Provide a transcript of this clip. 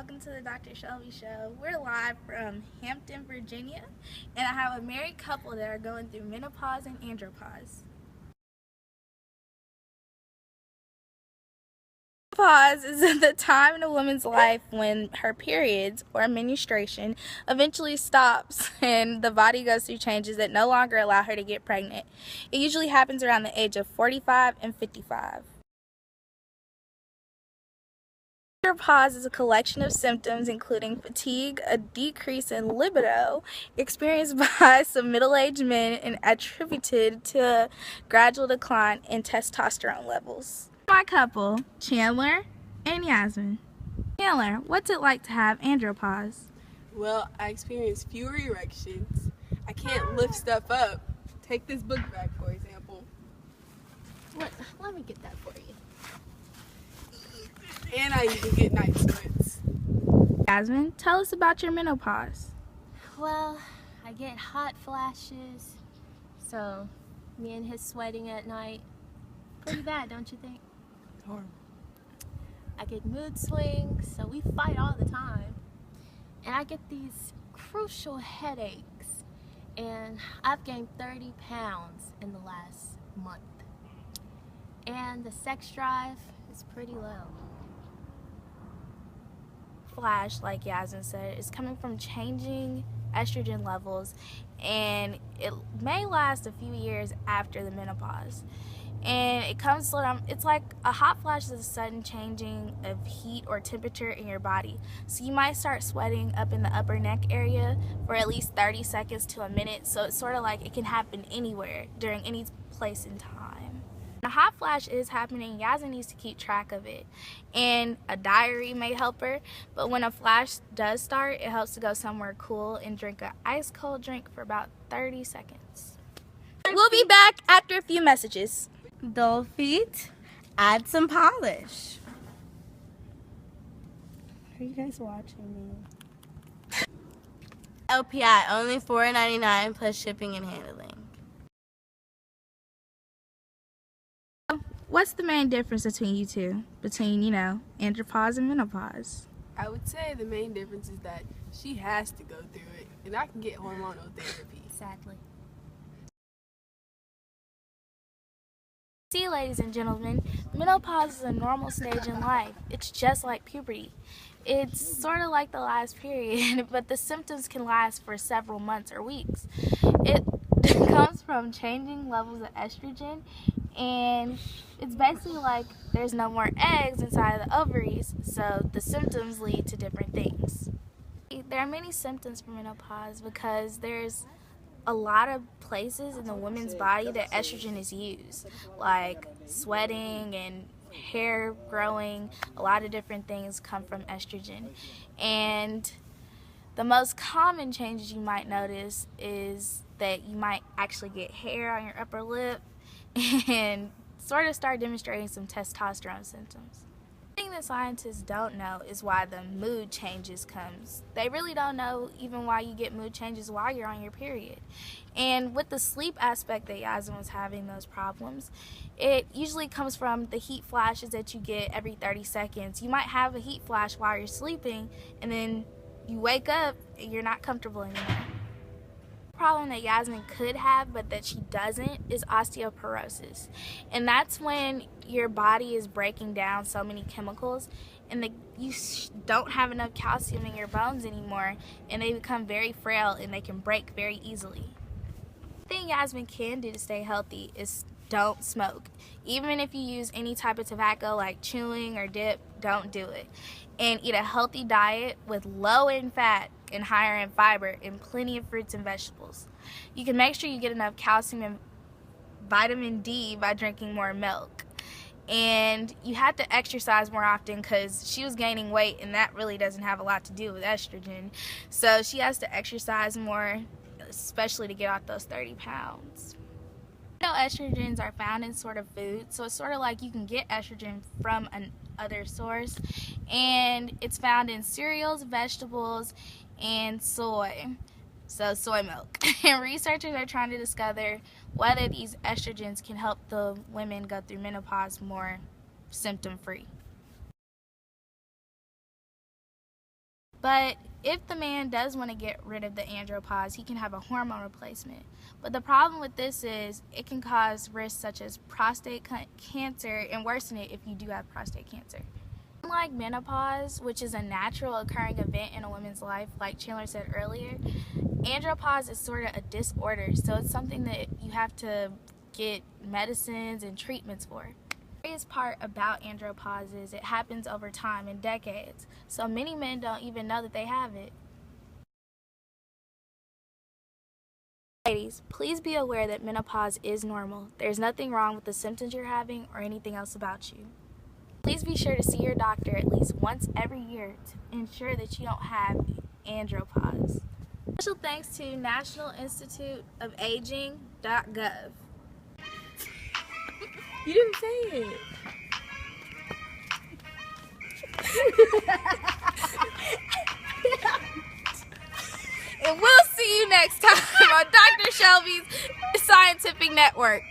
welcome to the Dr. Shelby Show. We're live from Hampton, Virginia, and I have a married couple that are going through menopause and andropause. Menopause is the time in a woman's life when her periods or menstruation eventually stops and the body goes through changes that no longer allow her to get pregnant. It usually happens around the age of 45 and 55. Andropause is a collection of symptoms including fatigue, a decrease in libido experienced by some middle-aged men and attributed to a gradual decline in testosterone levels. My couple, Chandler and Yasmin. Chandler, what's it like to have andropause? Well, I experience fewer erections. I can't lift stuff up. Take this book bag, for example. Let me get that for you. And I even get night sweats. Yasmin, tell us about your menopause. Well, I get hot flashes, so me and his sweating at night. Pretty bad, don't you think? Horrible. I get mood swings, so we fight all the time. And I get these crucial headaches, and I've gained 30 pounds in the last month. And the sex drive is pretty low. Flash, like Yasmin said, is coming from changing estrogen levels, and it may last a few years after the menopause. And it comes slow down. It's like a hot flash is a sudden changing of heat or temperature in your body. So you might start sweating up in the upper neck area for at least 30 seconds to a minute. So it's sort of like it can happen anywhere during any place in time. A hot flash is happening. Yasmin needs to keep track of it, and a diary may help her. But when a flash does start, it helps to go somewhere cool and drink an ice cold drink for about 30 seconds. We'll be back after a few messages. Dull feet, add some polish. Are you guys watching me? LPI, only $4.99 plus shipping and handling. What's the main difference between you two? Between, andropause and menopause? I would say the main difference is that she has to go through it, and I can get hormonal therapy. Sadly. See, ladies and gentlemen, menopause is a normal stage in life. It's just like puberty. It's sort of like the last period, but the symptoms can last for several months or weeks. It comes from changing levels of estrogen, and it's basically like there's no more eggs inside of the ovaries, so the symptoms lead to different things. There are many symptoms for menopause because there's a lot of places in the woman's body that estrogen is used, like sweating and hair growing. A lot of different things come from estrogen. And the most common changes you might notice is that you might actually get hair on your upper lip and sort of start demonstrating some testosterone symptoms. The thing that scientists don't know is why the mood changes comes. They really don't know even why you get mood changes while you're on your period. And with the sleep aspect that Yasmin was having those problems, it usually comes from the heat flashes that you get every 30 seconds. You might have a heat flash while you're sleeping, and then you wake up and you're not comfortable anymore. Problem that Yasmin could have but that she doesn't is osteoporosis, and that's when your body is breaking down so many chemicals and you don't have enough calcium in your bones anymore, and they become very frail and they can break very easily. The thing Yasmin can do to stay healthy is don't smoke. Even if you use any type of tobacco like chewing or dip, don't do it. And eat a healthy diet with low in fat and higher in fiber and plenty of fruits and vegetables. You can make sure you get enough calcium and vitamin D by drinking more milk. And you have to exercise more often because she was gaining weight, and that really doesn't have a lot to do with estrogen. So she has to exercise more, especially to get off those 30 pounds. Estrogens are found in sort of food, so it's sort of like you can get estrogen from another source, and it's found in cereals, vegetables, and soy, so soy milk. And researchers are trying to discover whether these estrogens can help the women go through menopause more symptom-free. But if the man does want to get rid of the andropause, he can have a hormone replacement. But the problem with this is it can cause risks such as prostate cancer and worsen it if you do have prostate cancer. Unlike menopause, which is a natural occurring event in a woman's life, like Chandler said earlier, andropause is sort of a disorder, so it's something that you have to get medicines and treatments for. The scariest part about andropause is it happens over time in decades, so many men don't even know that they have it. Ladies, please be aware that menopause is normal. There's nothing wrong with the symptoms you're having or anything else about you. Please be sure to see your doctor at least once every year to ensure that you don't have andropause. Special thanks to National Institute of Aging.gov. You didn't say it. And we'll see you next time on Dr. Shelby's Scientific Network.